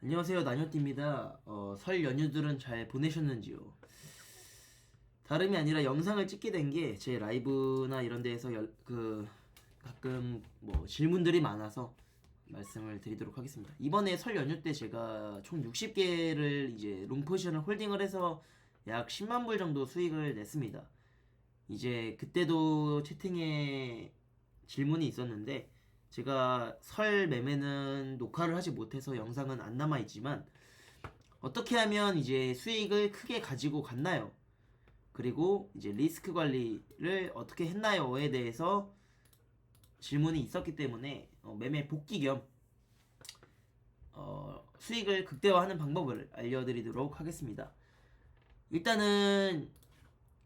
안녕하세요, 나녀띠입니다. 설 연휴들은 잘 보내셨는지요? 다름이 아니라 영상을 찍게 된 게 제 라이브나 이런 데에서 가끔 뭐 질문들이 많아서 말씀을 드리도록 하겠습니다. 이번에 설 연휴 때 제가 총 60개를 이제 롱포지션을 홀딩을 해서 약 10만 불 정도 수익을 냈습니다. 이제 그때도 채팅에 질문이 있었는데 제가 설 매매는 녹화를 하지 못해서 영상은 안 남아 있지만 어떻게 하면 이제 수익을 크게 가지고 갔나요? 그리고 이제 리스크 관리를 어떻게 했나요?에 대해서 질문이 있었기 때문에 매매 복귀 겸 수익을 극대화하는 방법을 알려드리도록 하겠습니다. 일단은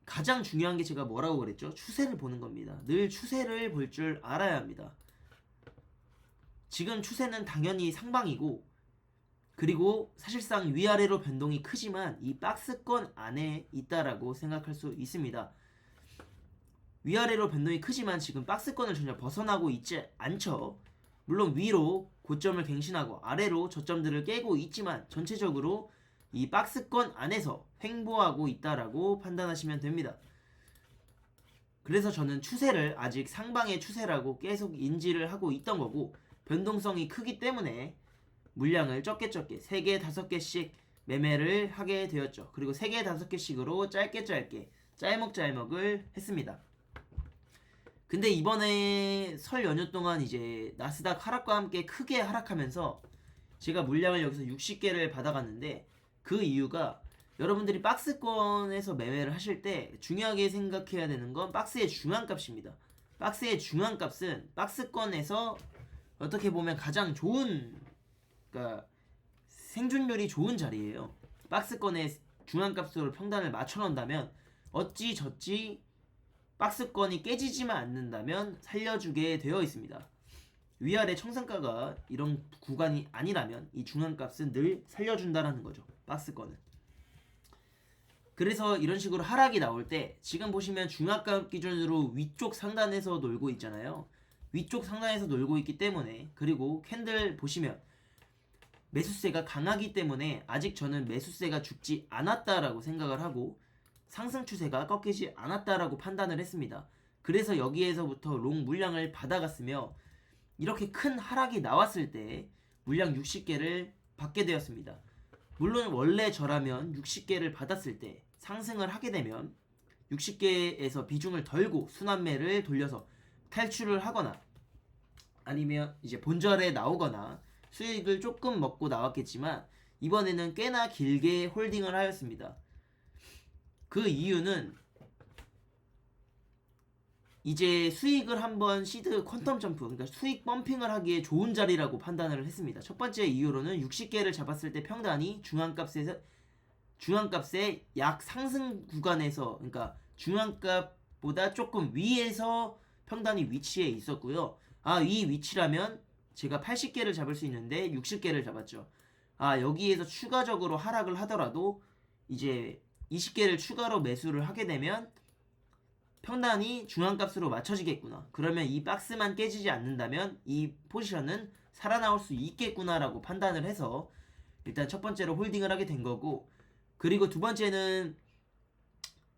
가장 중요한 게 제가 뭐라고 그랬죠? 추세를 보는 겁니다. 늘 추세를 볼 줄 알아야 합니다. 지금 추세는 당연히 상방이고, 그리고 사실상 위아래로 변동이 크지만 이 박스권 안에 있다라고 생각할 수 있습니다. 위아래로 변동이 크지만 지금 박스권을 전혀 벗어나고 있지 않죠. 물론 위로 고점을 갱신하고 아래로 저점들을 깨고 있지만 전체적으로 이 박스권 안에서 횡보하고 있다라고 판단하시면 됩니다. 그래서 저는 추세를 아직 상방의 추세라고 계속 인지를 하고 있던 거고, 변동성이 크기 때문에 물량을 적게 3개, 5개씩 매매를 하게 되었죠. 그리고 3개, 5개씩으로 짧게 짤먹짤먹을 했습니다. 근데 이번에 설 연휴 동안 이제 나스닥 하락과 함께 크게 하락하면서 제가 물량을 여기서 60개를 받아갔는데, 그 이유가 여러분들이 박스권에서 매매를 하실 때 중요하게 생각해야 되는 건 박스의 중앙값입니다. 박스의 중앙값은 박스권에서 어떻게 보면 가장 좋은, 그러니까 생존율이 좋은 자리예요. 박스권의 중앙값으로 평단을 맞춰놓는다면 어찌저찌 박스권이 깨지지만 않는다면 살려주게 되어 있습니다. 위아래 청산가가 이런 구간이 아니라면 이 중앙값은 늘 살려준다라는 거죠. 박스권은. 그래서 이런 식으로 하락이 나올 때 지금 보시면 중앙값 기준으로 위쪽 상단에서 놀고 있잖아요. 위쪽 상단에서 놀고 있기 때문에, 그리고 캔들 보시면 매수세가 강하기 때문에 아직 저는 매수세가 죽지 않았다라고 생각을 하고 상승 추세가 꺾이지 않았다라고 판단을 했습니다. 그래서 여기에서부터 롱 물량을 받아갔으며 이렇게 큰 하락이 나왔을 때 물량 60개를 받게 되었습니다. 물론 원래 저라면 60개를 받았을 때 상승을 하게 되면 60개에서 비중을 덜고 순환매를 돌려서 탈출을 하거나 아니면 이제 본절에 나오거나 수익을 조금 먹고 나왔겠지만 이번에는 꽤나 길게 홀딩을 하였습니다. 그 이유는 이제 수익을 한번 시드 퀀텀 점프, 그러니까 수익 펌핑을 하기에 좋은 자리라고 판단을 했습니다. 첫 번째 이유로는 60개를 잡았을 때 평단이 중앙값의 약 상승 구간에서, 그러니까 중앙값보다 조금 위에서 평단이 위치해 있었고요. 이 위치라면 제가 80개를 잡을 수 있는데 60개를 잡았죠. 여기에서 추가적으로 하락을 하더라도 이제 20개를 추가로 매수를 하게 되면 평단이 중앙값으로 맞춰지겠구나. 그러면 이 박스만 깨지지 않는다면 이 포지션은 살아나올 수 있겠구나라고 판단을 해서 일단 첫 번째로 홀딩을 하게 된 거고, 그리고 두 번째는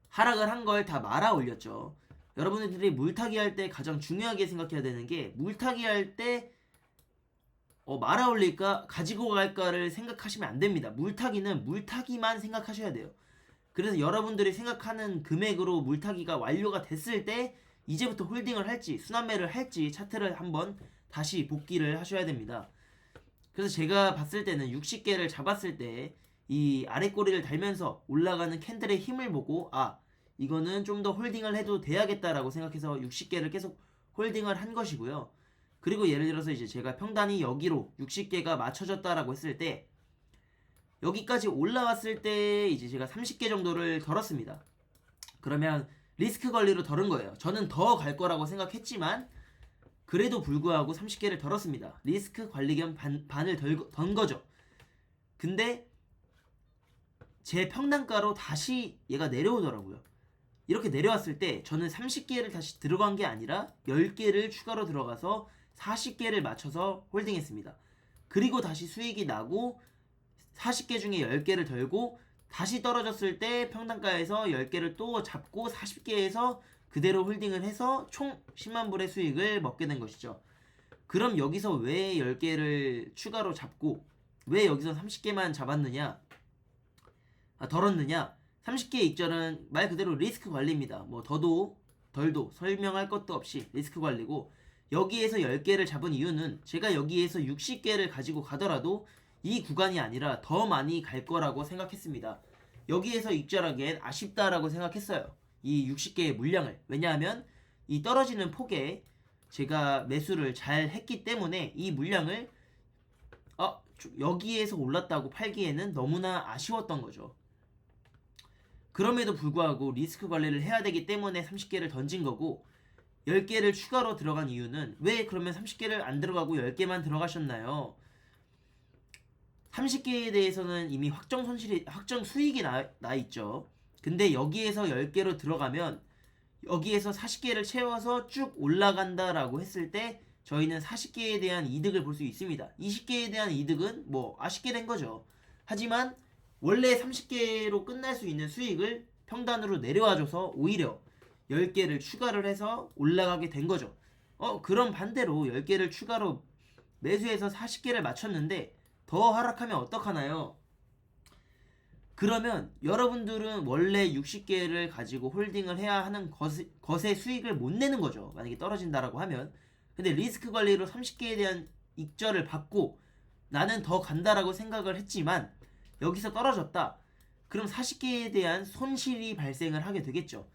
하락을 한 걸 다 말아 올렸죠. 여러분들이 물타기 할 때 가장 중요하게 생각해야 되는 게, 물타기 할 때 말아 올릴까 가지고 갈까를 생각하시면 안 됩니다. 물타기는 물타기만 생각하셔야 돼요. 그래서 여러분들이 생각하는 금액으로 물타기가 완료가 됐을 때 이제부터 홀딩을 할지 순환매를 할지 차트를 한번 다시 복귀를 하셔야 됩니다. 그래서 제가 봤을 때는 60개를 잡았을 때 이 아래 꼬리를 달면서 올라가는 캔들의 힘을 보고 이거는 좀 더 홀딩을 해도 돼야겠다라고 생각해서 60개를 계속 홀딩을 한 것이고요. 그리고 예를 들어서 이제 제가 평단이 여기로 60개가 맞춰졌다라고 했을 때 여기까지 올라왔을 때 이제 제가 30개 정도를 덜었습니다. 그러면 리스크 관리로 덜은 거예요. 저는 더 갈 거라고 생각했지만 그래도 불구하고 30개를 덜었습니다. 리스크 관리 겸 반을 던 거죠. 근데 제 평단가로 다시 얘가 내려오더라고요. 이렇게 내려왔을 때 저는 30개를 다시 들어간 게 아니라 10개를 추가로 들어가서 40개를 맞춰서 홀딩했습니다. 그리고 다시 수익이 나고 40개 중에 10개를 덜고 다시 떨어졌을 때 평단가에서 10개를 또 잡고 40개에서 그대로 홀딩을 해서 총 10만 불의 수익을 먹게 된 것이죠. 그럼 여기서 왜 10개를 추가로 잡고 왜 여기서 30개만 잡았느냐? 덜었느냐? 30개 익절은 말 그대로 리스크 관리입니다. 뭐 더도 덜도 설명할 것도 없이 리스크 관리고, 여기에서 10개를 잡은 이유는 제가 여기에서 60개를 가지고 가더라도 이 구간이 아니라 더 많이 갈 거라고 생각했습니다. 여기에서 익절하기엔 아쉽다라고 생각했어요. 이 60개의 물량을. 왜냐하면 이 떨어지는 폭에 제가 매수를 잘 했기 때문에 이 물량을 여기에서 올랐다고 팔기에는 너무나 아쉬웠던 거죠. 그럼에도 불구하고 리스크 관리를 해야 되기 때문에 30개를 던진 거고, 10개를 추가로 들어간 이유는 왜 그러면 30개를 안 들어가고 10개만 들어가셨나요? 30개에 대해서는 이미 확정 수익이 나 있죠. 근데 여기에서 10개로 들어가면 여기에서 40개를 채워서 쭉 올라간다라고 했을 때 저희는 40개에 대한 이득을 볼 수 있습니다. 20개에 대한 이득은 뭐 아쉽게 된 거죠. 하지만 원래 30개로 끝날 수 있는 수익을 평단으로 내려와줘서 오히려 10개를 추가를 해서 올라가게 된 거죠. 그럼 반대로 10개를 추가로 매수해서 40개를 맞췄는데 더 하락하면 어떡하나요? 그러면 여러분들은 원래 60개를 가지고 홀딩을 해야 하는 것의 수익을 못 내는 거죠. 만약에 떨어진다라고 하면. 근데 리스크 관리로 30개에 대한 익절을 받고 나는 더 간다라고 생각을 했지만 여기서 떨어졌다. 그럼 40개에 대한 손실이 발생을 하게 되겠죠.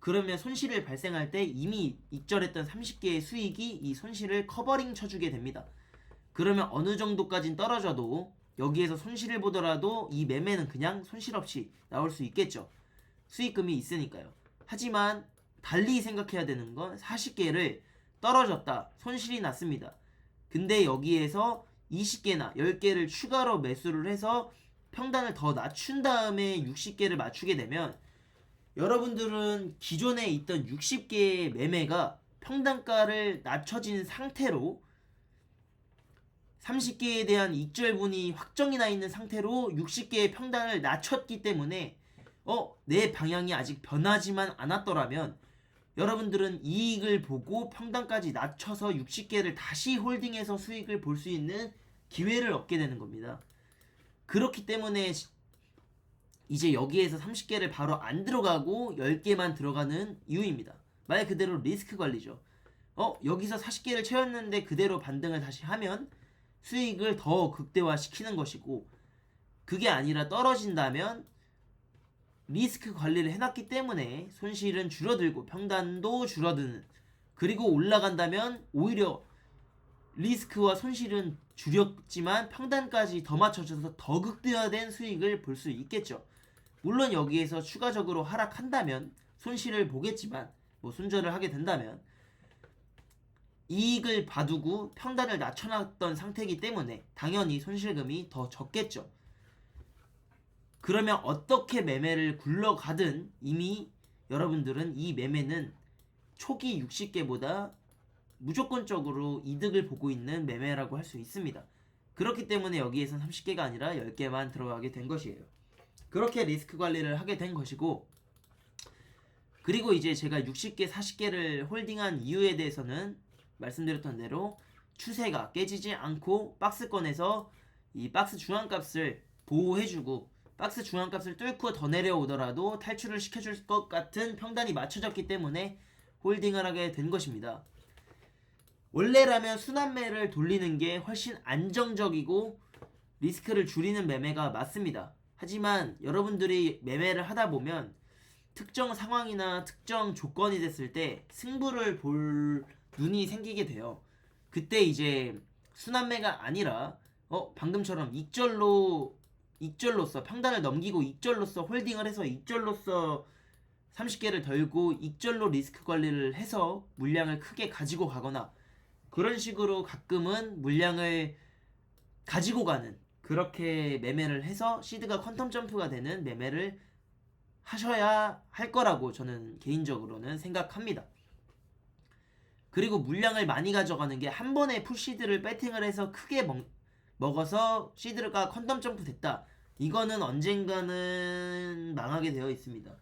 그러면 손실을 발생할 때 이미 익절했던 30개의 수익이 이 손실을 커버링 쳐주게 됩니다. 그러면 어느 정도까진 떨어져도 여기에서 손실을 보더라도 이 매매는 그냥 손실 없이 나올 수 있겠죠. 수익금이 있으니까요. 하지만 달리 생각해야 되는 건 40개를 떨어졌다. 손실이 났습니다. 근데 여기에서 20개나 10개를 추가로 매수를 해서 평단을 더 낮춘 다음에 60개를 맞추게 되면 여러분들은 기존에 있던 60개의 매매가 평단가를 낮춰진 상태로 30개에 대한 익절분이 확정이 나 있는 상태로 60개의 평단을 낮췄기 때문에 내 방향이 아직 변하지만 않았더라면 여러분들은 이익을 보고 평단까지 낮춰서 60개를 다시 홀딩해서 수익을 볼 수 있는 기회를 얻게 되는 겁니다. 그렇기 때문에 이제 여기에서 30개를 바로 안 들어가고 10개만 들어가는 이유입니다. 말 그대로 리스크 관리죠. 여기서 40개를 채웠는데 그대로 반등을 다시 하면 수익을 더 극대화시키는 것이고, 그게 아니라 떨어진다면 리스크 관리를 해놨기 때문에 손실은 줄어들고 평단도 줄어드는, 그리고 올라간다면 오히려 리스크와 손실은 줄였지만 평단까지 더 맞춰져서 더 극대화된 수익을 볼 수 있겠죠. 물론 여기에서 추가적으로 하락한다면 손실을 보겠지만, 뭐 손절을 하게 된다면 이익을 봐두고 평단을 낮춰놨던 상태이기 때문에 당연히 손실금이 더 적겠죠. 그러면 어떻게 매매를 굴러가든 이미 여러분들은 이 매매는 초기 60개보다 무조건적으로 이득을 보고 있는 매매라고 할 수 있습니다. 그렇기 때문에 여기에선 30개가 아니라 10개만 들어가게 된 것이에요. 그렇게 리스크 관리를 하게 된 것이고, 그리고 이제 제가 60개, 40개를 홀딩한 이유에 대해서는 말씀드렸던 대로 추세가 깨지지 않고 박스권에서 이 박스 중앙값을 보호해주고 박스 중앙값을 뚫고 더 내려오더라도 탈출을 시켜줄 것 같은 평단이 맞춰졌기 때문에 홀딩을 하게 된 것입니다. 원래라면 순환매를 돌리는 게 훨씬 안정적이고 리스크를 줄이는 매매가 맞습니다. 하지만 여러분들이 매매를 하다 보면 특정 상황이나 특정 조건이 됐을 때 승부를 볼 눈이 생기게 돼요. 그때 이제 순환매가 아니라 방금처럼 익절로서 평단을 넘기고 익절로서 홀딩을 해서 익절로서 30개를 덜고 익절로 리스크 관리를 해서 물량을 크게 가지고 가거나 그런 식으로 가끔은 물량을 가지고 가는, 그렇게 매매를 해서 시드가 퀀텀 점프가 되는 매매를 하셔야 할 거라고 저는 개인적으로는 생각합니다. 그리고 물량을 많이 가져가는 게 한 번에 푸시드를 배팅을 해서 크게 먹어서 시드가 퀀텀 점프 됐다. 이거는 언젠가는 망하게 되어 있습니다.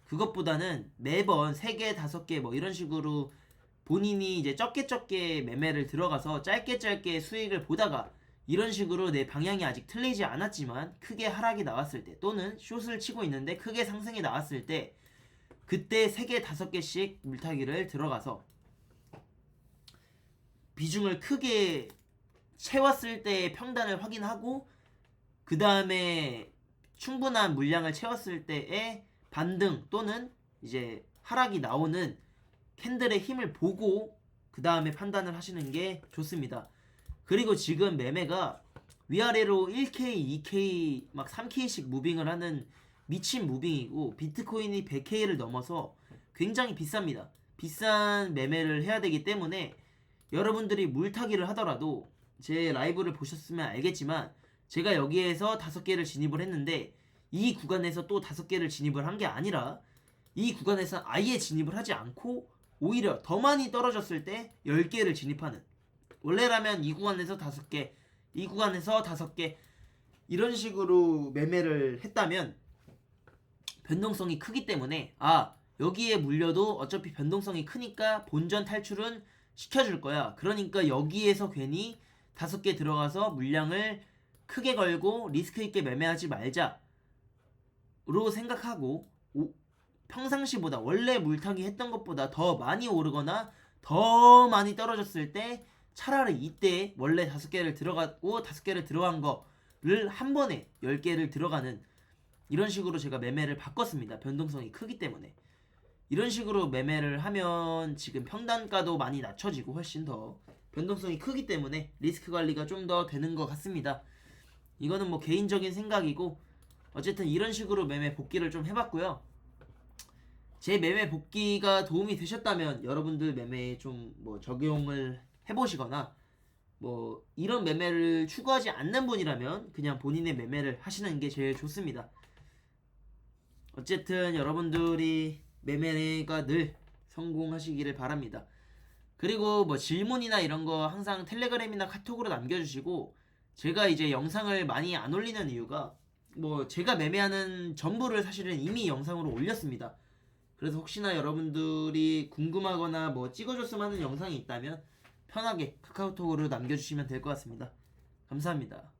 그것보다는 매번 3개, 5개 뭐 이런 식으로 본인이 이제 적게 매매를 들어가서 짧게 수익을 보다가 이런 식으로 내 방향이 아직 틀리지 않았지만 크게 하락이 나왔을 때 또는 숏을 치고 있는데 크게 상승이 나왔을 때 그때 3개, 5개씩 물타기를 들어가서 비중을 크게 채웠을 때의 평단을 확인하고 그 다음에 충분한 물량을 채웠을 때의 반등 또는 이제 하락이 나오는 캔들의 힘을 보고 그 다음에 판단을 하시는 게 좋습니다. 그리고 지금 매매가 위아래로 1K, 2K, 막 3K씩 무빙을 하는 미친 무빙이고 비트코인이 100K를 넘어서 굉장히 비쌉니다. 비싼 매매를 해야 되기 때문에 여러분들이 물타기를 하더라도 제 라이브를 보셨으면 알겠지만 제가 여기에서 5개를 진입을 했는데 이 구간에서 또 5개를 진입을 한 게 아니라 이 구간에서 아예 진입을 하지 않고 오히려 더 많이 떨어졌을 때 10개를 진입하는, 원래라면 이 구간에서 5개, 이 구간에서 5개 이런 식으로 매매를 했다면 변동성이 크기 때문에 여기에 물려도 어차피 변동성이 크니까 본전 탈출은 시켜줄 거야. 그러니까 여기에서 괜히 5개 들어가서 물량을 크게 걸고 리스크 있게 매매하지 말자로 생각하고 평상시보다 원래 물타기 했던 것보다 더 많이 오르거나 더 많이 떨어졌을 때 차라리 이때 원래 5개를 들어가고 5개를 들어간 거를 한 번에 10개를 들어가는 이런 식으로 제가 매매를 바꿨습니다. 변동성이 크기 때문에. 이런 식으로 매매를 하면 지금 평단가도 많이 낮춰지고 훨씬 더 변동성이 크기 때문에 리스크 관리가 좀 더 되는 것 같습니다. 이거는 뭐 개인적인 생각이고 어쨌든 이런 식으로 매매 복귀를 좀 해봤고요. 제 매매 복귀가 도움이 되셨다면 여러분들 매매에 좀 뭐 적용을 해보시거나 뭐 이런 매매를 추구하지 않는 분이라면 그냥 본인의 매매를 하시는 게 제일 좋습니다. 어쨌든 여러분들이 매매가 늘 성공하시기를 바랍니다. 그리고 뭐 질문이나 이런 거 항상 텔레그램이나 카톡으로 남겨주시고 제가 이제 영상을 많이 안 올리는 이유가 뭐 제가 매매하는 전부를 사실은 이미 영상으로 올렸습니다. 그래서 혹시나 여러분들이 궁금하거나 뭐 찍어줬으면 하는 영상이 있다면 편하게 카카오톡으로 남겨주시면 될 것 같습니다. 감사합니다.